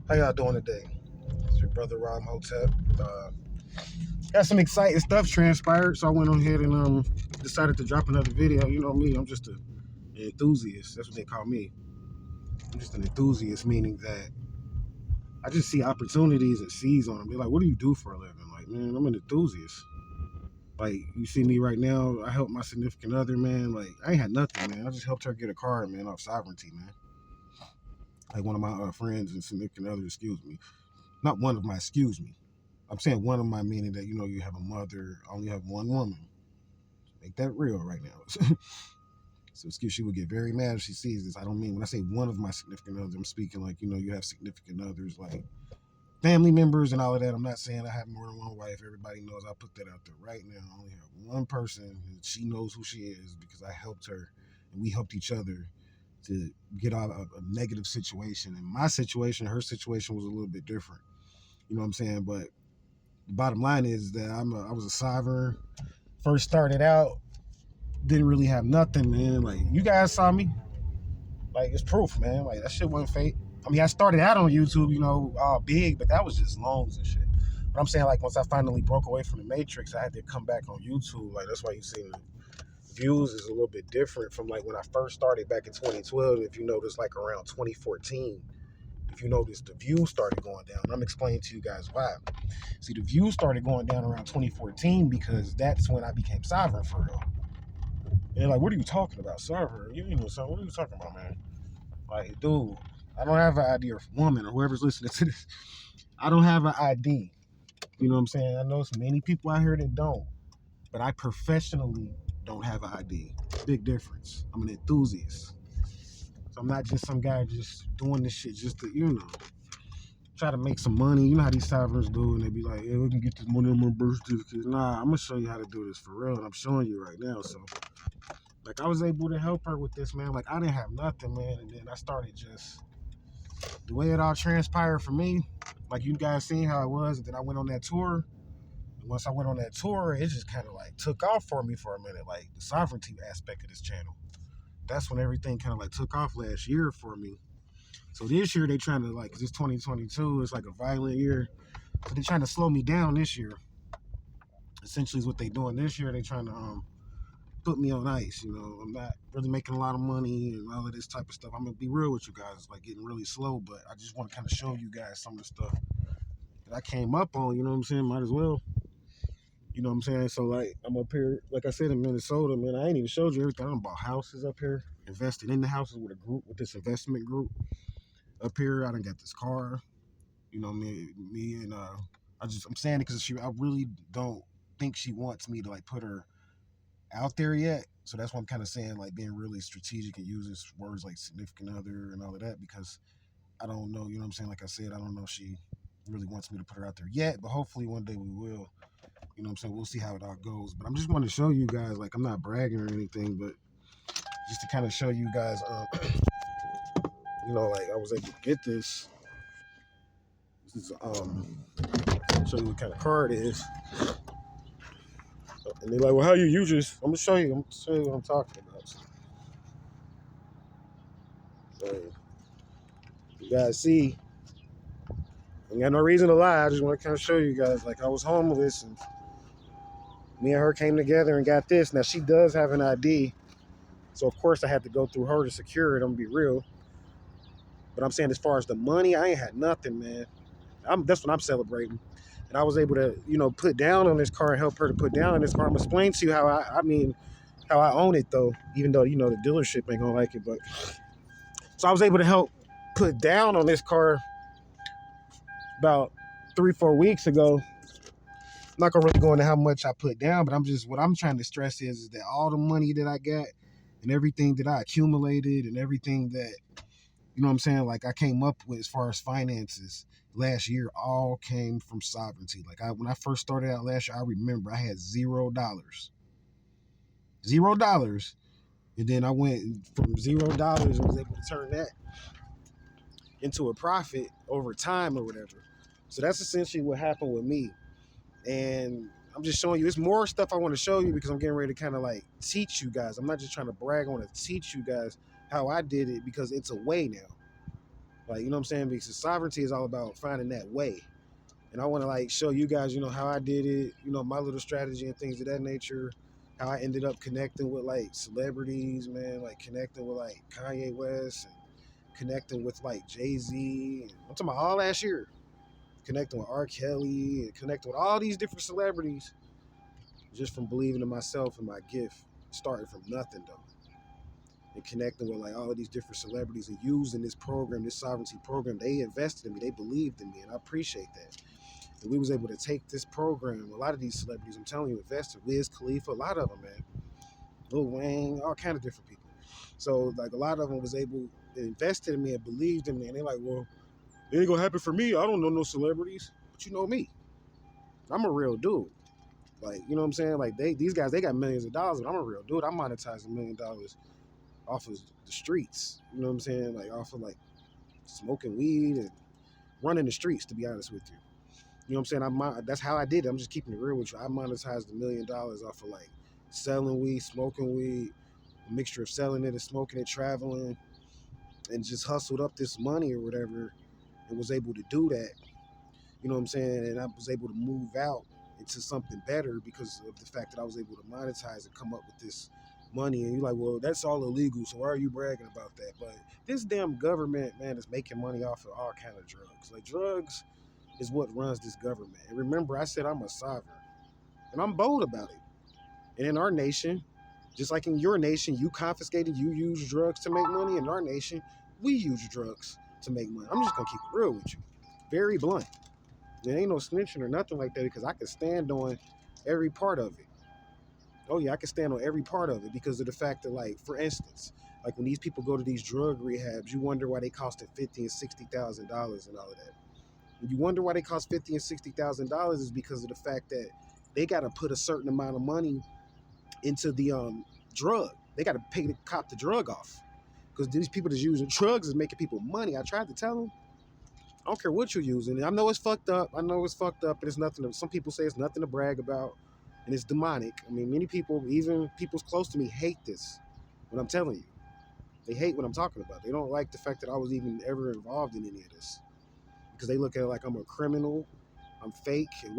How y'all doing today? It's your brother Imhotep. Got some exciting stuff transpired, so I went on ahead and decided to drop another video. You know me, I'm just an enthusiast. That's what they call me. I'm just an enthusiast, meaning that I just see opportunities and seize on them. They're like, "What do you do for a living?" Like, man, I'm an enthusiast. Like, you see me right now. I helped my significant other, man. Like, I ain't had nothing, man. I just helped her get a car, man, off sovereignty, man. Like one of my friends and significant other, excuse me. Not one of my, excuse me. I'm saying one of my, meaning that, you have a mother, only have one woman. Make that real right now. So excuse, she would get very mad if she sees this. I don't mean, when I say one of my significant others, I'm speaking like, you have significant others, like family members and all of that. I'm not saying I have more than one wife. Everybody knows. I put that out there right now. I only have one person, and she knows who she is because I helped her, and we helped each other to get out of a negative situation. And my situation, her situation was a little bit different. You know what I'm saying? But the bottom line is that I was a sovereign. First started out, didn't really have nothing, man. Like, you guys saw me. Like, it's proof, man. Like, that shit wasn't fake. I mean, I started out on YouTube, all big, but that was just loans and shit. But I'm saying, like, once I finally broke away from the Matrix, I had to come back on YouTube. Like, that's why you see the views is a little bit different from, like, when I first started back in 2012. If you notice, like, around 2014, if you notice, the views started going down. I'm explaining to you guys why. See, the views started going down around 2014 because that's when I became sovereign for real. And they're like, what are you talking about, sovereign? What are you talking about, man? Like, dude, I don't have an ID, or woman, or whoever's listening to this. I don't have an ID. You know what I'm saying? I know so many people out here that don't, but I professionally don't have an ID. Big difference. I'm an enthusiast. So I'm not just some guy just doing this shit just to, try to make some money. You know how these sovereigns do, and they be like, "Yeah, we can get this money on my birth certificate." Nah, I'm gonna show you how to do this for real, and I'm showing you right now. So, like, I was able to help her with this, man. Like, I didn't have nothing, man, and then I started just the way it all transpired for me. Like, you guys seen how it was, and then I went on that tour. And once I went on that tour, it just kind of like took off for me for a minute, like the sovereignty aspect of this channel. That's when everything kind of like took off last year for me. So this year they trying to, like, 'cause it's 2022, it's like a violent year. So they're trying to slow me down this year. Essentially is what they doing this year. They trying to put me on ice. I'm not really making a lot of money and all of this type of stuff. I'm gonna be real with you guys, like getting really slow, but I just want to kind of show you guys some of the stuff that I came up on, you know what I'm saying? Might as well. You know what I'm saying? So, like, I'm up here, like I said, in Minnesota, man. I ain't even showed you everything. I done bought houses up here, invested in the houses with a group, with this investment group up here. I done got this car. Me and I'm saying it because I really don't think she wants me to, like, put her out there yet. So that's why I'm kind of saying, like, being really strategic and using words like significant other and all of that, because I don't know, you know what I'm saying? Like I said, I don't know if she really wants me to put her out there yet, but hopefully one day we will. You know what I'm saying? We'll see how it all goes. But I'm just want to show you guys, like, I'm not bragging or anything, but just to kind of show you guys, like, I was able to get this. This is, show you what kind of car it is. And they're like, well, how you use this? I'm going to show you. I'm going to show you what I'm talking about. So, you guys see, I ain't got no reason to lie. I just want to kind of show you guys, like, I was homeless, and me and her came together and got this. Now, she does have an ID, so of course I had to go through her to secure it. I'm going to be real. But I'm saying, as far as the money, I ain't had nothing, man. That's what I'm celebrating. And I was able to, put down on this car and help her to put down on this car. I'm going to explain to you how how I own it, though, even though, the dealership ain't going to like it. But so I was able to help put down on this car about 3-4 weeks ago. I'm not going to really go into how much I put down, but what I'm trying to stress is that all the money that I got and everything that I accumulated and everything that, you know what I'm saying, like, I came up with as far as finances last year, all came from sovereignty. Like, when I first started out last year, I remember I had $0. $0. And then I went from $0 and was able to turn that into a profit over time or whatever. So that's essentially what happened with me. And I'm just showing you, it's more stuff I want to show you because I'm getting ready to kind of, like, teach you guys. I'm not just trying to brag. I want to teach you guys how I did it because it's a way now. Like, you know what I'm saying? Because sovereignty is all about finding that way. And I want to like show you guys, how I did it, my little strategy and things of that nature. How I ended up connecting with like celebrities, man, like connecting with like Kanye West and connecting with like Jay-Z. And I'm talking about all last year. Connecting with R. Kelly and connecting with all these different celebrities just from believing in myself and my gift, starting from nothing though. And connecting with like all of these different celebrities and using this program, this sovereignty program. They invested in me, they believed in me, and I appreciate that. And we was able to take this program. A lot of these celebrities, I'm telling you, invested. Wiz Khalifa, a lot of them, man. Lil Wayne, all kind of different people. So like a lot of them was able to invest in me and believed in me. And they're like, well, it ain't gonna happen for me. I don't know no celebrities, but you know me. I'm a real dude. Like, you know what I'm saying? Like these guys, they got millions of dollars, but I'm a real dude. I monetize $1 million off of the streets. You know what I'm saying? Like off of like smoking weed and running the streets. To be honest with you. You know what I'm saying? That's how I did it. I'm just keeping it real with you. I monetized $1 million off of like selling weed, smoking weed, a mixture of selling it and smoking it, traveling, and just hustled up this money or whatever, and was able to do that. You know what I'm saying? And I was able to move out into something better because of the fact that I was able to monetize and come up with this money. And you're like, well, that's all illegal, so why are you bragging about that? But this damn government, man, is making money off of all kind of drugs. Like drugs is what runs this government. And remember, I said I'm a sovereign, and I'm bold about it. And in our nation, just like in your nation, you confiscated, you use drugs to make money. In our nation, we use drugs to make money. I'm just gonna keep it real with you, very blunt. There ain't no snitching or nothing like that because I can stand on every part of it. Oh yeah, I can stand on every part of it because of the fact that, like, for instance, like when these people go to these drug rehabs, you wonder why they costing $50,000 and $60,000 and all of that. And you wonder why they cost $50,000 and $60,000 is because of the fact that they got to put a certain amount of money into the drug. They got to pay to cop the drug off because these people that's using drugs is making people money. I tried to tell them. I don't care what you're using. I know it's fucked up. I know it's fucked up, and it's nothing. Some people say it's nothing to brag about, and it's demonic. I mean, many people, even people close to me, hate this. What I'm telling you, they hate what I'm talking about. They don't like the fact that I was even ever involved in any of this because they look at it like I'm a criminal, I'm fake, and what